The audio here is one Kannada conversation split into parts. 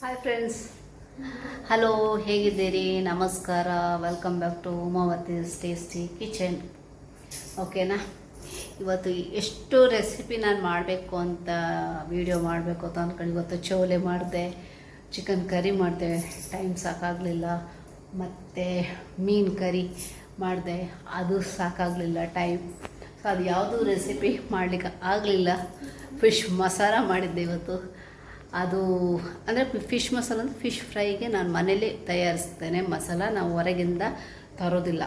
ಹಾಯ್ ಫ್ರೆಂಡ್ಸ್, ಹಲೋ, ಹೇಗಿದ್ದೀರಿ? ನಮಸ್ಕಾರ. Welcome back to Umavathi's tasty kitchen. ಓಕೆನಾ? ಇವತ್ತು ಎಷ್ಟು ರೆಸಿಪಿ ನಾನು ಮಾಡಬೇಕು ಅಂತ ವಿಡಿಯೋ ಮಾಡಬೇಕು ಅಂತ ಅಂದ್ಕೊಂಡು ಇವತ್ತು ಚೋಲೆ ಮಾಡಿದೆ, ಚಿಕನ್ ಕರಿ ಮಾಡಿದೆ, ಟೈಮ್ ಸಾಕಾಗಲಿಲ್ಲ. ಮತ್ತು ಮೀನು ಕರಿ ಮಾಡಿದೆ, ಅದು ಸಾಕಾಗಲಿಲ್ಲ ಟೈಮ್. ಸೊ ಅದು ಯಾವುದೂ ರೆಸಿಪಿ ಮಾಡಲಿಕ್ಕೆ ಆಗಲಿಲ್ಲ. ಫಿಶ್ ಮಸಾಲ ಮಾಡಿದ್ದೆ ಇವತ್ತು. ಅದು ಅಂದರೆ ಫಿಶ್ ಮಸಾಲ ಅಂದರೆ ಫಿಶ್ ಫ್ರೈಗೆ ನಾನು ಮನೇಲಿ ತಯಾರಿಸ್ತೇನೆ ಮಸಾಲ, ನಾವು ಹೊರಗಿಂದ ತರೋದಿಲ್ಲ.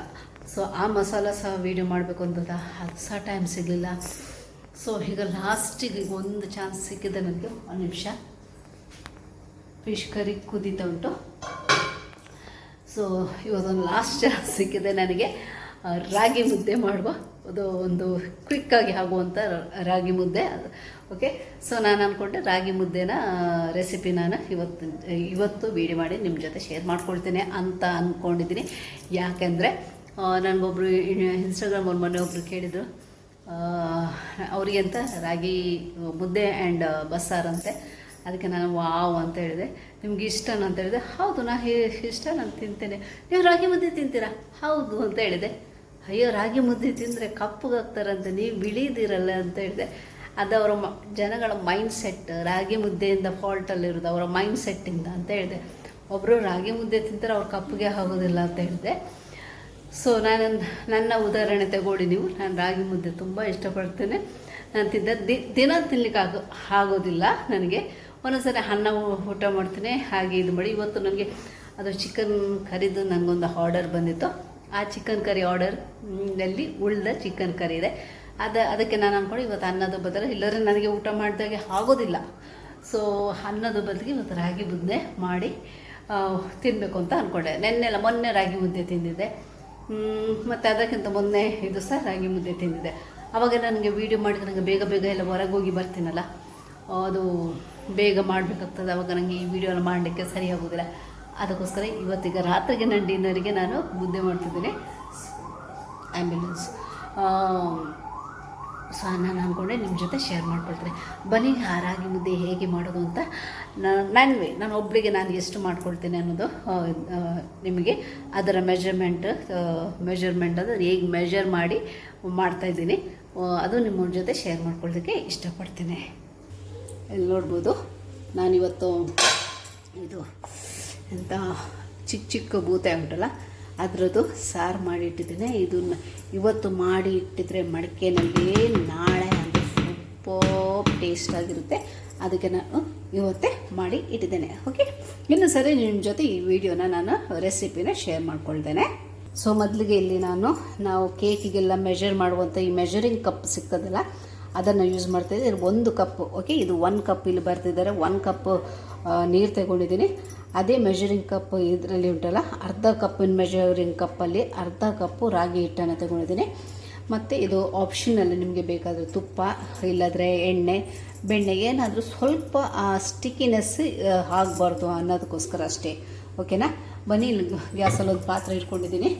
ಸೊ ಆ ಮಸಾಲ ಸಹ ವೀಡಿಯೋ ಮಾಡಬೇಕು ಅಂತದ, ಅದು ಸಹ ಟೈಮ್ ಸಿಗಲಿಲ್ಲ. ಸೊ ಈಗ ಲಾಸ್ಟಿಗೆ ಒಂದು ಚಾನ್ಸ್ ಸಿಕ್ಕಿದೆ ನನಗೆ. ಒಂದು ನಿಮಿಷ, ಫಿಶ್ ಕರಿ ಕುದೀತಾ ಉಂಟು. ಸೊ ಇವತ್ತೊಂದು ಲಾಸ್ಟ್ ಚಾನ್ಸ್ ಸಿಕ್ಕಿದೆ ನನಗೆ. ರಾಗಿ ಮುದ್ದೆ ಮಾಡುವ, ಅದು ಒಂದು ಕ್ವಿಕ್ಕಾಗಿ ಆಗುವಂಥ ರಾಗಿ ಮುದ್ದೆ. ಓಕೆ, ಸೊ ನಾನು ಅಂದ್ಕೊಂಡೆ ರಾಗಿ ಮುದ್ದೆನ ರೆಸಿಪಿ ನಾನು ಇವತ್ತು ವೀಡಿಯೋ ಮಾಡಿ ನಿಮ್ಮ ಜೊತೆ ಶೇರ್ ಮಾಡ್ಕೊಳ್ತೀನಿ ಅಂತ ಅಂದ್ಕೊಂಡಿದ್ದೀನಿ. ಯಾಕೆಂದರೆ ನನಗೊಬ್ಬರು ಇನ್ಸ್ಟಾಗ್ರಾಮಲ್ಲಿ ಮೊನ್ನೆ ಒಬ್ಬರು ಕೇಳಿದರು, ಅವರಿಗೆ ಅಂತ ರಾಗಿ ಮುದ್ದೆ ಆ್ಯಂಡ್ ಬಸ್ಸಾರಂತೆ. ಅದಕ್ಕೆ ನಾನು ವಾವ್ ಅಂತ ಹೇಳಿದೆ. ನಿಮ್ಗೆ ಇಷ್ಟನಾ ಅಂತ ಹೇಳಿದೆ. ಹೌದು, ಇಷ್ಟ, ನಾನು ತಿಂತೇನೆ. ನೀವು ರಾಗಿ ಮುದ್ದೆ ತಿಂತೀರಾ? ಹೌದು ಅಂತ ಹೇಳಿದೆ. ಅಯ್ಯೋ, ರಾಗಿ ಮುದ್ದೆ ತಿಂದರೆ ಕಪ್ಪಗಾಗ್ತಾರಂತೆ, ನೀವು ಬಿಳಿದಿರಲ್ಲ ಅಂತ ಹೇಳಿದೆ. ಅದು ಅವರ ಜನಗಳ ಮೈಂಡ್ ಸೆಟ್, ರಾಗಿ ಮುದ್ದೆಯಿಂದ ಫಾಲ್ಟಲ್ಲಿರೋದು ಅವರ ಮೈಂಡ್ ಸೆಟ್ಟಿಂದ ಅಂತ ಹೇಳಿದೆ. ಒಬ್ಬರು ರಾಗಿ ಮುದ್ದೆ ತಿಂತಾರೆ, ಅವ್ರು ಕಪ್ಪಗೆ ಆಗೋದಿಲ್ಲ ಅಂತ ಹೇಳಿದೆ. ಸೊ ನನ್ನ ಉದಾಹರಣೆ ತಗೊಳ್ಳಿ ನೀವು. ನಾನು ರಾಗಿ ಮುದ್ದೆ ತುಂಬ ಇಷ್ಟಪಡ್ತೇನೆ. ನಾನು ದಿನ ತಿನ್ಲಿಕ್ಕೆ ಆಗೋದಿಲ್ಲ ನನಗೆ. ಒಂದೊಂದ್ಸರಿ ಅನ್ನ ಊಟ ಮಾಡ್ತೀನಿ, ಹಾಗೆ ಇದು ಮಾಡಿ. ಇವತ್ತು ನನಗೆ ಅದು ಚಿಕನ್ ಕರಿದು ನನಗೊಂದು ಆರ್ಡರ್ ಬಂದಿತ್ತು. ಆ ಚಿಕನ್ ಕರಿ ಆರ್ಡರ್ನಲ್ಲಿ ಉಳಿದ ಚಿಕನ್ ಕರಿ ಇದೆ. ಅದಕ್ಕೆ ನಾನು ಅಂದ್ಕೊಂಡು ಇವತ್ತು ಅನ್ನದ ಬದಲು, ಇಲ್ಲದ್ರೆ ನನಗೆ ಊಟ ಮಾಡಿದಾಗೆ ಆಗೋದಿಲ್ಲ. ಸೊ ಅನ್ನದ ಬದಲಿಗೆ ಇವತ್ತು ರಾಗಿ ಮುದ್ದೆ ಮಾಡಿ ತಿನ್ನಬೇಕು ಅಂತ ಅಂದ್ಕೊಂಡೆ. ಮೊನ್ನೆ ರಾಗಿ ಮುದ್ದೆ ತಿಂದಿದ್ದೆ, ಮತ್ತು ಅದಕ್ಕಿಂತ ಮೊನ್ನೆ ಇದು ಸಹ ರಾಗಿ ಮುದ್ದೆ ತಿಂದಿದ್ದೆ. ಆವಾಗ ನನಗೆ ವೀಡಿಯೋ ಮಾಡಿದರೆ ನನಗೆ ಬೇಗ ಎಲ್ಲ ಹೊರಗೆ ಹೋಗಿ ಬರ್ತೀನಲ್ಲ, ಅದು ಬೇಗ ಮಾಡಬೇಕಾಗ್ತದೆ. ಆವಾಗ ನನಗೆ ಈ ವಿಡಿಯೋನ ಮಾಡಲಿಕ್ಕೆ ಸರಿ ಆಗೋದಿಲ್ಲ. ಅದಕ್ಕೋಸ್ಕರ ಇವತ್ತೀಗ ರಾತ್ರಿಗೆ ನನ್ನ ಡಿನ್ನರಿಗೆ ನಾನು ಮುದ್ದೆ ಮಾಡ್ತಿದ್ದೀನಿ. ಆ್ಯಂಬ್ಯುಲೆನ್ಸ್. ಸೊ ನಾನು ಅಂದ್ಕೊಂಡೆ ನಿಮ್ಮ ಜೊತೆ ಶೇರ್ ಮಾಡ್ಕೊಳ್ತೀನಿ. ಬನ್ನಿ, ಆ ರಾಗಿ ಮುದ್ದೆ ಹೇಗೆ ಮಾಡೋದು ಅಂತ ನಾನು ಒಬ್ಬಳಿಗೆ ನಾನು ಎಷ್ಟು ಮಾಡ್ಕೊಳ್ತೀನಿ ಅನ್ನೋದು ನಿಮಗೆ ಅದರ ಮೆಜರ್ಮೆಂಟ್ ಅದು ಹೇಗೆ ಮೆಜರ್ ಮಾಡಿ ಮಾಡ್ತಾಯಿದ್ದೀನಿ, ಅದು ನಿಮ್ಮ ಜೊತೆ ಶೇರ್ ಮಾಡ್ಕೊಳ್ಳೋದಕ್ಕೆ ಇಷ್ಟಪಡ್ತೀನಿ. ಇಲ್ಲಿ ನೋಡ್ಬೋದು, ನಾನಿವತ್ತು ಇದು ಎಂಥ ಚಿಕ್ಕ ಬೂತೆ ಉಂಟಲ್ಲ, ಅದರದ್ದು ಸಾರು ಮಾಡಿ ಇಟ್ಟಿದ್ದೀನಿ. ಇದನ್ನು ಇವತ್ತು ಮಾಡಿ ಇಟ್ಟಿದ್ರೆ ಮಡಿಕೆನಲ್ಲಿ ನಾಳೆ ಅದು ಸೂಪರ್ ಟೇಸ್ಟಾಗಿರುತ್ತೆ. ಅದಕ್ಕೆ ನಾನು ಇವತ್ತೇ ಮಾಡಿ ಇಟ್ಟಿದ್ದೇನೆ. ಓಕೆ, ಇನ್ನು ಸರಿ ನಿಮ್ಮ ಜೊತೆ ಈ ವಿಡಿಯೋನ ನಾನು ರೆಸಿಪಿನ ಶೇರ್ ಮಾಡ್ಕೊಳ್ತೇನೆ. ಸೊ ಮೊದಲಿಗೆ ಇಲ್ಲಿ ನಾವು ಕೇಕಿಗೆಲ್ಲ ಮೆಜರ್ ಮಾಡುವಂಥ ಈ ಮೆಜರಿಂಗ್ ಕಪ್ ಸಿಗ್ತದಲ್ಲ, ಅದನ್ನು ಯೂಸ್ ಮಾಡ್ತಾಯಿದ್ದೀನಿ. 1 ಕಪ್ಪು, ಓಕೆ, ಇದು 1 ಕಪ್ ಇಲ್ಲಿ ಬರ್ತಿದ್ದಾರೆ. 1 ಕಪ್ ನೀರು ತಗೊಂಡಿದ್ದೀನಿ. ಅದೇ ಮೆಜರಿಂಗ್ ಕಪ್ ಇದರಲ್ಲಿ ಉಂಟಲ್ಲ, ಅರ್ಧ ಕಪ್ಪಿನ ಮೆಜರಿಂಗ್ ಕಪ್ಪಲ್ಲಿ ಅರ್ಧ ಕಪ್ಪು ರಾಗಿ ಹಿಟ್ಟನ್ನು ತಗೊಂಡಿದ್ದೀನಿ. ಮತ್ತು ಇದು ಆಪ್ಷನಲ್, ನಿಮಗೆ ಬೇಕಾದರೆ ತುಪ್ಪ, ಇಲ್ಲಾಂದರೆ ಎಣ್ಣೆ, ಬೆಣ್ಣೆ, ಏನಾದರೂ ಸ್ವಲ್ಪ ಆ ಸ್ಟಿಕ್ಕಿನೆಸ್ ಆಗಬಾರ್ದು ಅನ್ನೋದಕ್ಕೋಸ್ಕರ ಅಷ್ಟೇ. ಓಕೆನಾ? ಬನ್ನಿ, ಇಲ್ಲಿ ಗ್ಯಾಸಲ್ಲಿ ಒಂದು ಪಾತ್ರೆ ಇಟ್ಕೊಂಡಿದ್ದೀನಿ.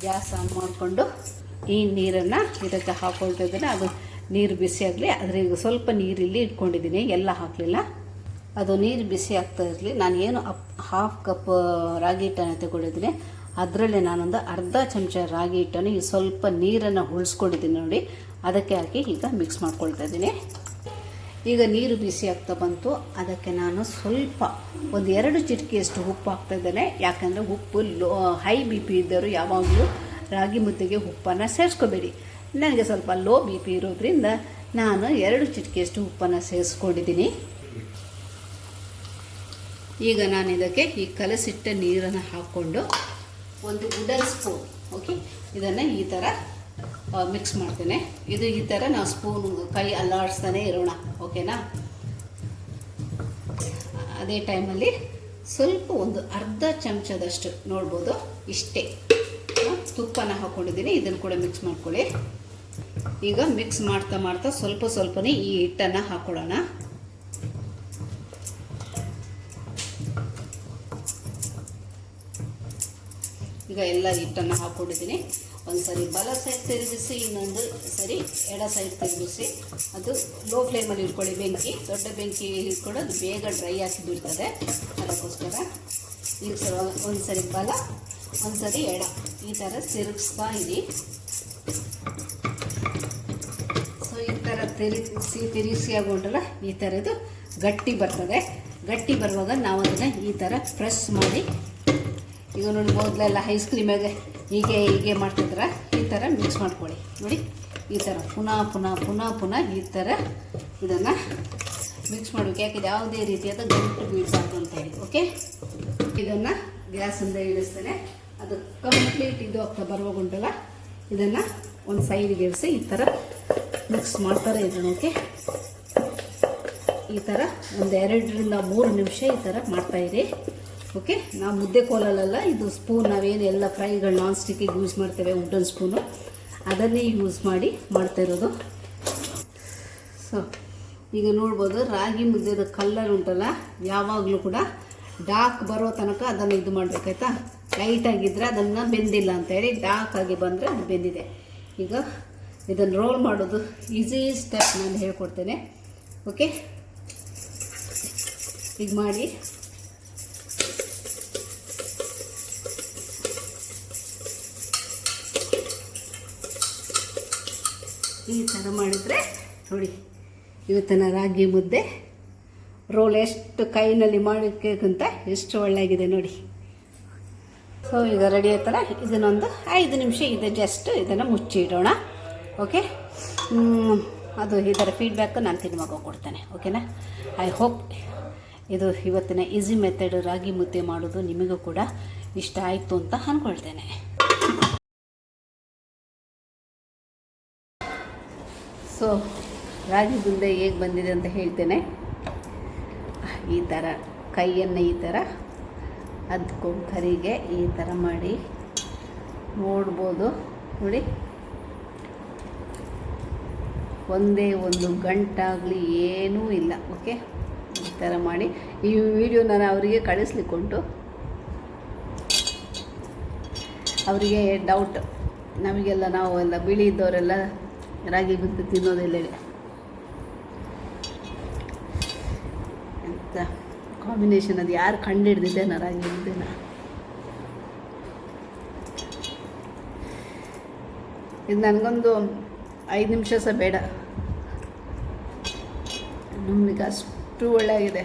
ಗ್ಯಾಸ್ ಆನ್ ಮಾಡಿಕೊಂಡು ಈ ನೀರನ್ನು ಇದಕ್ಕೆ ಹಾಕ್ಕೊಳ್ತಾ ಇದ್ದೀನಿ. ಅದು ನೀರು ಬಿಸಿ ಆಗಲಿ. ಆದರೆ ಈಗ ಸ್ವಲ್ಪ ನೀರಿಲ್ಲಿ ಇಟ್ಕೊಂಡಿದ್ದೀನಿ, ಎಲ್ಲ ಹಾಕಲಿಲ್ಲ. ಅದು ನೀರು ಬಿಸಿ ಆಗ್ತಾ ಇರಲಿ. ನಾನು ಏನು ಹಾಫ್ ಕಪ್ ರಾಗಿ ಹಿಟ್ಟನ್ನು ತಗೊಂಡಿದ್ದೀನಿ, ಅದರಲ್ಲೇ ನಾನೊಂದು ಅರ್ಧ ಚಮಚ ರಾಗಿ ಹಿಟ್ಟನ್ನು ಈ ಸ್ವಲ್ಪ ನೀರನ್ನು ಉಳಿಸ್ಕೊಂಡಿದ್ದೀನಿ ನೋಡಿ, ಅದಕ್ಕೆ ಹಾಕಿ ಈಗ ಮಿಕ್ಸ್ ಮಾಡ್ಕೊಳ್ತಾ ಇದ್ದೀನಿ. ಈಗ ನೀರು ಬಿಸಿ ಆಗ್ತಾ ಬಂತು. ಅದಕ್ಕೆ ನಾನು ಸ್ವಲ್ಪ 1-2 ಚಿಟಿಕೆಯಷ್ಟು ಉಪ್ಪು ಹಾಕ್ತಾಯಿದ್ದೇನೆ. ಯಾಕಂದರೆ ಉಪ್ಪು ಹೈ ಬಿ ಪಿ ಇದ್ದರು ಯಾವಾಗಲೂ ರಾಗಿ ಮುದ್ದೆಗೆ ಉಪ್ಪನ್ನು ಸೇರಿಸ್ಕೋಬೇಡಿ. ನನಗೆ ಸ್ವಲ್ಪ ಲೋ ಬಿ ಪಿ ಇರೋದ್ರಿಂದ ನಾನು 2 ಚಿಟಿಕೆಯಷ್ಟು ಉಪ್ಪನ್ನು ಸೇರಿಸ್ಕೊಂಡಿದ್ದೀನಿ. ಈಗ ನಾನು ಇದಕ್ಕೆ ಈ ಕಲಸಿಟ್ಟ ನೀರನ್ನು ಹಾಕ್ಕೊಂಡು ಒಂದು ವುಡನ್ ಸ್ಪೂನ್, ಓಕೆ, ಇದನ್ನು ಈ ಥರ ಮಿಕ್ಸ್ ಮಾಡ್ತೇನೆ. ಇದು ಈ ಥರ ನಾವು ಸ್ಪೂನ್ ಕೈ ಅಲ್ಲಾಡಿಸ್ತಾನೆ ಇರೋಣ, ಓಕೆನಾ? ಅದೇ ಟೈಮಲ್ಲಿ ಸ್ವಲ್ಪ ಒಂದು ಅರ್ಧ ಚಮಚದಷ್ಟು ನೋಡ್ಬೋದು, ಇಷ್ಟೇ ತುಪ್ಪನ ಹಾಕ್ಕೊಂಡಿದ್ದೀನಿ. ಇದನ್ನು ಕೂಡ ಮಿಕ್ಸ್ ಮಾಡ್ಕೊಳ್ಳಿ. ಈಗ ಮಿಕ್ಸ್ ಮಾಡ್ತಾ ಸ್ವಲ್ಪನೇ ಈ ಹಿಟ್ಟನ್ನು ಹಾಕ್ಕೊಳ್ಳೋಣ. ಈಗ ಎಲ್ಲ ಹಿಟ್ಟನ್ನು ಹಾಕ್ಕೊಂಡಿದ್ದೀನಿ. ಒಂದು ಸರಿ ಬಲ ಸೈಡ್ ತಿರುಗಿಸಿ, ಇನ್ನೊಂದು ಸರಿ ಎಡ ಸೈಡ್ ತಿರುಗಿಸಿ. ಅದು ಲೋ ಫ್ಲೇಮಲ್ಲಿ ಇಟ್ಕೊಳ್ಳಿ. ಬೆಂಕಿ ದೊಡ್ಡ ಬೆಂಕಿ ಇಟ್ಕೊಂಡು ಅದು ಬೇಗ ಡ್ರೈ ಆಗಿ ಬಿಡ್ತದೆ. ಅದಕ್ಕೋಸ್ಕರ ಈಗ ಒಂದು ಸರಿ ಬಲ, ಒಂದು ಸರಿ ಎಡ, ಈ ಥರ ತಿರುಗಿಸ್ತಾ ಇರಿ. ಸೊ ಈ ಥರ ತಿರುಗಿಸಿ ಆಗೊಂಡ್ರಲ್ಲ ಈ ಥರದ್ದು ಗಟ್ಟಿ ಬರ್ತದೆ. ಗಟ್ಟಿ ಬರುವಾಗ ನಾವು ಅದನ್ನು ಈ ಥರ ಪ್ರೆಸ್ ಮಾಡಿ, ಈಗ ನೋಡಿ ಮೊದಲೆಲ್ಲ ಐಸ್ ಕ್ರೀಮಾಗೆ ಹೀಗೆ ಮಾಡ್ತಿದ್ರ, ಈ ಥರ ಮಿಕ್ಸ್ ಮಾಡ್ಕೊಳ್ಳಿ. ನೋಡಿ ಈ ಥರ ಪುನಃ ಈ ಥರ ಇದನ್ನು ಮಿಕ್ಸ್ ಮಾಡಬೇಕು. ಯಾಕೆಂದರೆ ಯಾವುದೇ ರೀತಿಯಾದ ಗಂಟು ಬೀಳಬಾರ್ದು ಅಂತೇಳಿ. ಓಕೆ, ಇದನ್ನು ಗ್ಯಾಸಿಂದ ಇಳಿಸ್ತೇನೆ. ಅದು ಕಂಪ್ಲೀಟ್ ಇದು ಆಗ್ತಾ ಬರುವಾಗುಂಟಲ್ಲ, ಇದನ್ನು ಒಂದು ಸೈಡಿಗೆ ಇರಿಸಿ ಈ ಥರ ಮಿಕ್ಸ್ ಮಾಡ್ತಾರೆ ಇದನ್ನು. ಓಕೆ, ಈ ಥರ ಒಂದು 2ರಿಂದ 3 ನಿಮಿಷ ಈ ಥರ ಮಾಡ್ತಾಯಿರಿ. ಓಕೆ, ನಾವು ಮುದ್ದೆ ಕೋಲಲ್ಲ, ಇದು ಸ್ಪೂನ್ ನಾವೇನು ಎಲ್ಲ ಫ್ರೈಗಳು ನಾನ್ ಸ್ಟಿಕ್ಕಿಗೆ ಯೂಸ್ ಮಾಡ್ತೇವೆ, ವುಡನ್ ಸ್ಪೂನು, ಅದನ್ನೇ ಯೂಸ್ ಮಾಡಿ ಮಾಡ್ತಾಯಿರೋದು. ಸೊ ಈಗ ನೋಡ್ಬೋದು ರಾಗಿ ಮುದ್ದೆದ ಕಲ್ಲರ್ ಉಂಟಲ್ಲ, ಯಾವಾಗಲೂ ಕೂಡ ಡಾರ್ಕ್ ಬರೋ ತನಕ ಅದನ್ನು ಇದು ಮಾಡಬೇಕಾಯ್ತಾ. ಲೈಟಾಗಿದ್ದರೆ ಅದನ್ನು ಬೆಂದಿಲ್ಲ ಅಂತೇಳಿ, ಡಾರ್ಕ್ ಆಗಿ ಬಂದರೆ ಅದು ಬೆಂದಿದೆ. ಈಗ ಇದನ್ನು ರೋಲ್ ಮಾಡೋದು ಈಸಿ ಸ್ಟೆಪ್ ನಾನು ಹೇಳ್ಕೊಡ್ತೇನೆ. ಓಕೆ, ಈಗ ಮಾಡಿ. ಈ ಥರ ಮಾಡಿದರೆ ನೋಡಿ ಇವತ್ತಿನ ರಾಗಿ ಮುದ್ದೆ ರೋಲ್ ಎಷ್ಟು ಕೈನಲ್ಲಿ ಮಾಡೋಕ್ಕಿಂತ ಎಷ್ಟು ಒಳ್ಳೆಯಾಗಿದೆ ನೋಡಿ. ಸೊ ಈಗ ರೆಡಿ ಆಯ್ತಲ್ಲ, ಇದನ್ನೊಂದು 5 ನಿಮಿಷ ಇದೆ ಜಸ್ಟ್ ಇದನ್ನು ಮುಚ್ಚಿ ಇಡೋಣ. ಓಕೆ, ಅದು ಇದರ ಫೀಡ್ಬ್ಯಾಕ್ ನಾನು ತಿನ್ನುವಾಗ ಕೊಡ್ತೇನೆ. ಓಕೆನಾ? ಐ ಹೋಪ್ ಇದು ಇವತ್ತಿನ ಈಸಿ ಮೆಥಡ್ ರಾಗಿ ಮುದ್ದೆ ಮಾಡೋದು ನಿಮಗೂ ಕೂಡ ಇಷ್ಟ ಆಯಿತು ಅಂತ ಅಂದ್ಕೊಳ್ತೇನೆ. ಸೊ ರಾಗಿ ಮುದ್ದೆ ಹೇಗೆ ಬಂದಿದೆ ಅಂತ ಹೇಳ್ತೇನೆ. ಈ ಥರ ಕೈಯನ್ನು ಈ ಥರ ಅದ್ಕೊಂಡು ಕರಿಗೆ ಈ ಥರ ಮಾಡಿ ನೋಡ್ಬೋದು. ನೋಡಿ, ಒಂದೇ ಒಂದು ಗಂಟಾಗಲಿ ಏನೂ ಇಲ್ಲ. ಓಕೆ, ಈ ಥರ ಮಾಡಿ ಈ ವಿಡಿಯೋ ನಾನು ಅವರಿಗೆ ಕಳಿಸ್ಲಿಕ್ಕುಂಟು. ಅವರಿಗೆ ಡೌಟ್, ನಮಗೆಲ್ಲ ನಾವು ಎಲ್ಲ ಬಿಳಿ ಇದ್ದವರೆಲ್ಲ ರಾಗಿ ಮುದ್ದೆ ತಿನ್ನೋದಿಲ್ಲ ಅಂತ ಕಾಂಬಿನೇಷನ್ ಅದು ಯಾರು ಕಂಡುಹಿಡ್ದಿದ್ದೇನೆ ರಾಗಿ ಮುದ್ದೆನ. ಇದು ನನಗೊಂದು 5 ನಿಮಿಷ ಸಹ ಬೇಡ, ನಮಗೆ ಅಷ್ಟು ಒಳ್ಳೆಯಾಗಿದೆ.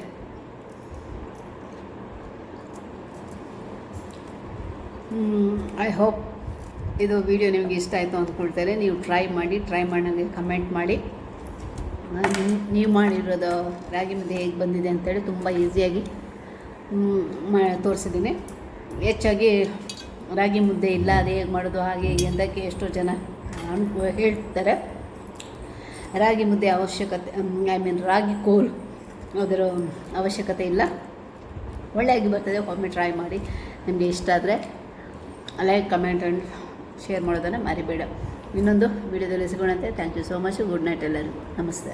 ಐ ಹೋಪ್ ಇದು ವಿಡಿಯೋ ನಿಮಗೆ ಇಷ್ಟ ಆಯಿತು ಅಂದ್ಕೊಳ್ತಾರೆ. ನೀವು ಟ್ರೈ ಮಾಡಿ ನನಗೆ ಕಮೆಂಟ್ ಮಾಡಿ. ನೀವು ಮಾಡಿರೋದು ರಾಗಿ ಮುದ್ದೆ ಹೇಗೆ ಬಂದಿದೆ ಅಂತೇಳಿ ತುಂಬ ಈಸಿಯಾಗಿ ತೋರಿಸಿದ್ದೀನಿ. ಹೆಚ್ಚಾಗಿ ರಾಗಿ ಮುದ್ದೆ ಇಲ್ಲ ಅದು ಹೇಗೆ ಮಾಡೋದು ಹಾಗೆ ಹೀಗೆ ಅಂದಕ್ಕೆ ಎಷ್ಟೋ ಜನ ಹೇಳ್ತಾರೆ. ರಾಗಿ ಮುದ್ದೆ ಅವಶ್ಯಕತೆ, ರಾಗಿ ಕೋಲ್ ಅದರ ಅವಶ್ಯಕತೆ ಇಲ್ಲ, ಒಳ್ಳೆಯಾಗಿ ಬರ್ತದೆ. ಒಮ್ಮೆ ಟ್ರೈ ಮಾಡಿ. ನಿಮಗೆ ಇಷ್ಟ ಆದರೆ ಲೈಕ್, ಕಮೆಂಟ್ ಆ್ಯಂಡ್ ಶೇರ್ ಮಾಡೋದನ್ನು ಮರಿಬೇಡ. ಇನ್ನೊಂದು ವಿಡಿಯೋದಲ್ಲಿ ಸಿಗೋಣಂತೆ. Thank you so much. Good night ಎಲ್ಲರಿಗೂ. ನಮಸ್ತೆ.